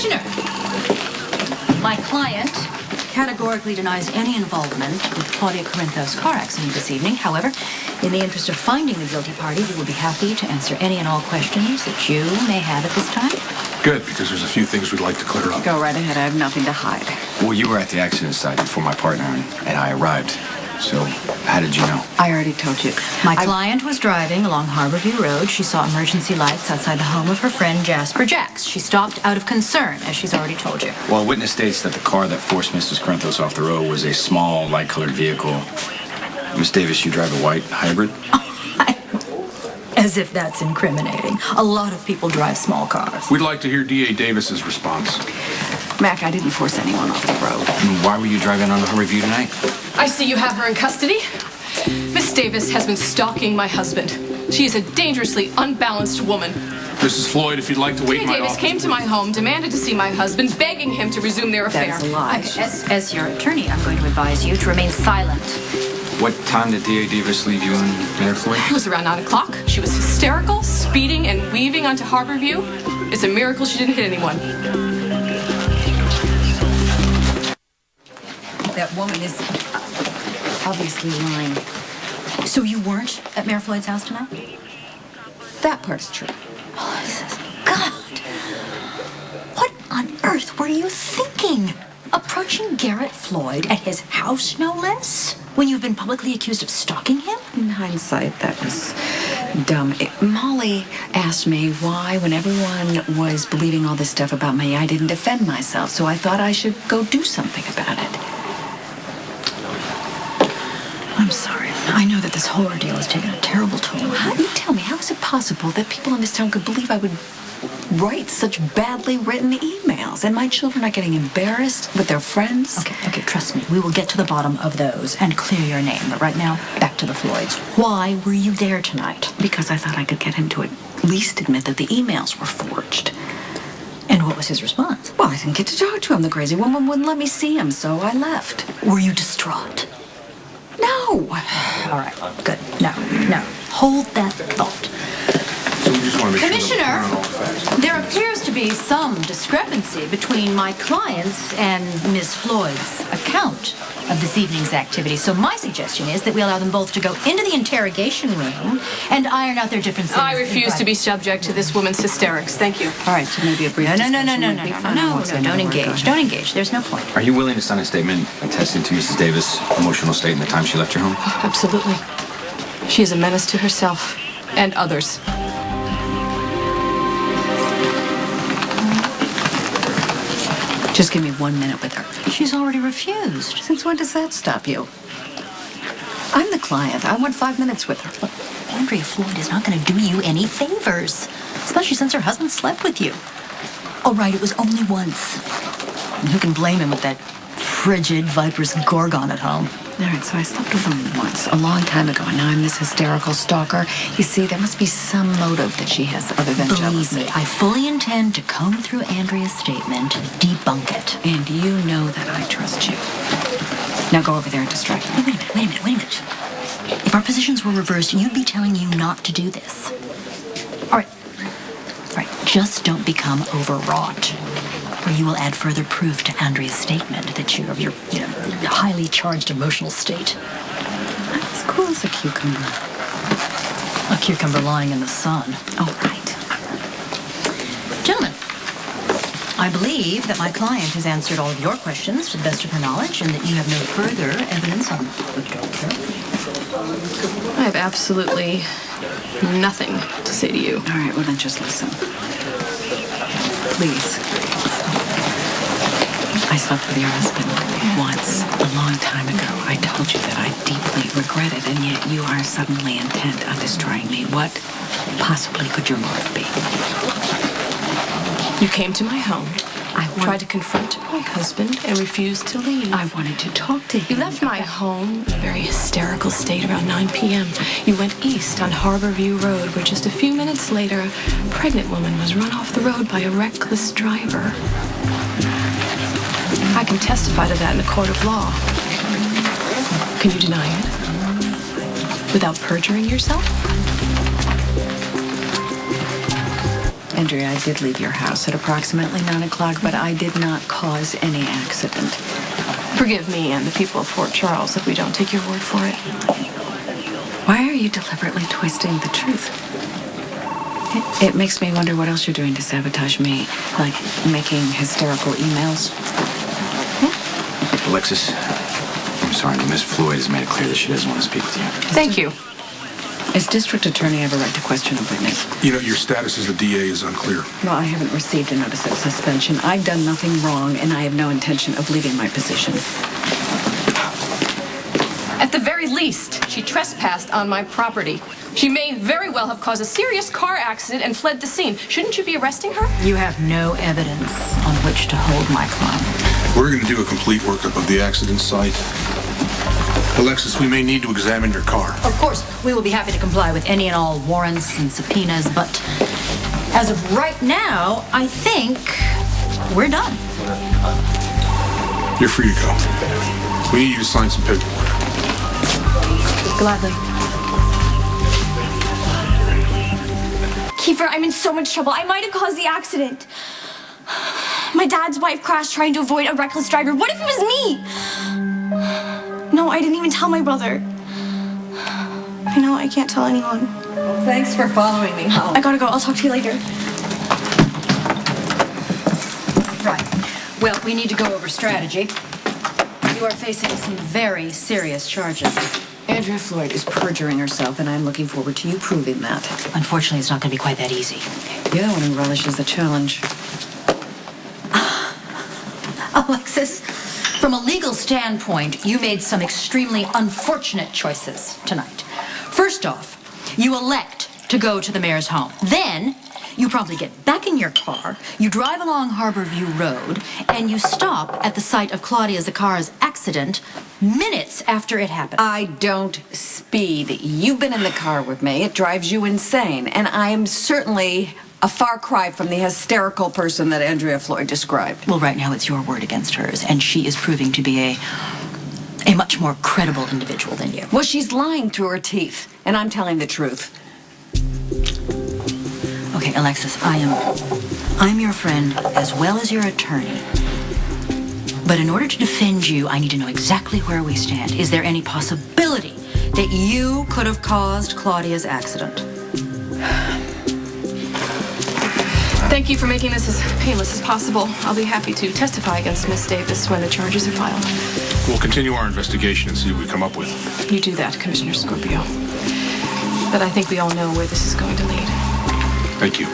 Commissioner, my client categorically denies any involvement with Claudia Corinthos' car accident this evening. However, in the interest of finding the guilty party, we will be happy to answer any and all questions that you may have at this time. Good, because there's a few things we'd like to clear up. Go right ahead. I have nothing to hide. Well, you were at the accident site before my partner and I arrived. So, how did you know? I already told you. My client was driving along Harborview Road. She saw emergency lights outside the home of her friend Jasper Jacks. She stopped out of concern, as she's already told you. Well, a witness states that the car that forced Mrs. Corinthos off the road was a small, light-colored vehicle. Miss Davis, you drive a white hybrid? As if that's incriminating. A lot of people drive small cars. We'd like to hear D.A. Davis's response. Mac, I didn't force anyone off the road. And why were you driving on her review tonight? I see you have her in custody. Miss Davis has been stalking my husband. She is a dangerously unbalanced woman. Mrs. Floyd, if you'd like to wait in my Davis office. came to my home, demanded to see my husband, begging him to resume their affair. That's a lie. As your attorney, I'm going to advise you to remain silent. What time did D.A. Davis leave you and Andrea Floyd? It was around 9 o'clock. She was hysterical, speeding and weaving onto Harborview. It's a miracle she didn't hit anyone. That woman is obviously lying. So you weren't at Mayor Floyd's house tonight? That part's true. God! What on earth were you thinking? Approaching Garrett Floyd at his house, no less? When you've been publicly accused of stalking him? In hindsight, that was dumb. Molly asked me why, when everyone was believing all this stuff about me, I didn't defend myself, so I thought I should go do something about it. I'm sorry. I know that this whole ordeal has taken a terrible toll on How you. do you tell me? How is it possible that people in this town could believe I would write such badly written emails? And my children are getting embarrassed with their friends? Okay, trust me. We will get to the bottom of those and clear your name. But right now, back to the Floyds. Why were you there tonight? Because I thought I could get him to at least admit that the emails were forged. And what was his response? Well, I didn't get to talk to him. The crazy woman wouldn't let me see him, so I left. Were you distraught? No. All right, good. No. Hold that thought. So we just want to make sure that we're Commissioner, clear on all the facts. there appears to be some discrepancy between my client's and Miss Floyd's account of this evening's activity. So my suggestion is that we allow them both to go into the interrogation room and iron out their differences. I refuse to be subject to this woman's hysterics. Thank you. All right, so maybe a brief No, discussion would be fine. I won't say don't another word. Go engage. ahead. Don't engage. There's no point. Are you willing to sign a statement attesting to Mrs. Davis' emotional state in the time she left your home? Absolutely. She is a menace to herself and others. Just give me 1 minute with her. She's already refused. Since when does that stop you? I'm the client. I want 5 minutes with her. Look, Andrea Floyd is not going to do you any favors, especially since her husband slept with you. All right, it was only once. And who can blame him with that frigid, viperous gorgon at home? All right, so I slept with him once, a long time ago, and now I'm this hysterical stalker. You see, there must be some motive that she has other than Believe jealousy. me, I fully intend to comb through Andrea's statement and debunk it. And you know that I trust you. Now go over there and distract me. Wait a minute. If our positions were reversed, you'd be telling you not to do this. All right, just don't become overwrought, or you will add further proof to Andrea's statement that you're of your highly charged emotional state. I'm as cool as a cucumber. A cucumber lying in the sun. Oh, right. Gentlemen, I believe that my client has answered all of your questions to the best of her knowledge and that you have no further evidence on the doctor. I have absolutely nothing to say to you. All right, well then just listen. Please. I slept with your husband once, a long time ago. I told you that I deeply regret it, and yet you are suddenly intent on destroying me. What possibly could your motive be? You came to my home, tried to confront my husband, and refused to leave. I wanted to talk to him. You left my home in a very hysterical state around 9 p.m. You went east on Harborview Road, where just a few minutes later, a pregnant woman was run off the road by a reckless driver. I can testify to that in a court of law. Can you deny it? Without perjuring yourself? Andrea, I did leave your house at approximately 9 o'clock, but I did not cause any accident. Forgive me and the people of Fort Charles if we don't take your word for it. Why are you deliberately twisting the truth? It makes me wonder what else you're doing to sabotage me, like making hysterical emails. Alexis, I'm sorry, but Miss Floyd has made it clear that she doesn't want to speak with you. Thank you. As district attorney, I have a right to question a witness. You know, your status as the DA is unclear. Well, I haven't received a notice of suspension. I've done nothing wrong, and I have no intention of leaving my position. At the very least, she trespassed on my property. She may very well have caused a serious car accident and fled the scene. Shouldn't you be arresting her? You have no evidence on which to hold my client. We're going to do a complete workup of the accident site. Alexis, we may need to examine your car. Of course, we will be happy to comply with any and all warrants and subpoenas, but as of right now, I think we're done. You're free to go. We need you to sign some paperwork. Gladly. Kiefer, I'm in so much trouble. I might have caused the accident. My dad's wife crashed trying to avoid a reckless driver. What if it was me? No, I didn't even tell my brother. I know, I can't tell anyone. Thanks for following me home. I gotta go. I'll talk to you later. Right. Well, we need to go over strategy. You are facing some very serious charges. Andrea Floyd is perjuring herself, and I'm looking forward to you proving that. Unfortunately, it's not going to be quite that easy. You're the one who relishes the challenge. Alexis, from a legal standpoint, you made some extremely unfortunate choices tonight. First off, you elect to go to the mayor's home. Then, you promptly get back in your car, you drive along Harborview Road, and you stop at the site of Claudia Zacchara's accident minutes after it happened. I don't speed. You've been in the car with me. It drives you insane. And I am certainly a far cry from the hysterical person that Andrea Floyd described. Well, right now it's your word against hers, and she is proving to be a much more credible individual than you. Well, she's lying through her teeth, and I'm telling the truth. Okay, Alexis, I'm your friend as well as your attorney. But in order to defend you, I need to know exactly where we stand. Is there any possibility that you could have caused Claudia's accident? Thank you for making this as painless as possible. I'll be happy to testify against Miss Davis when the charges are filed. We'll continue our investigation and see what we come up with. You do that, Commissioner Scorpio. But I think we all know where this is going to lead. Thank you.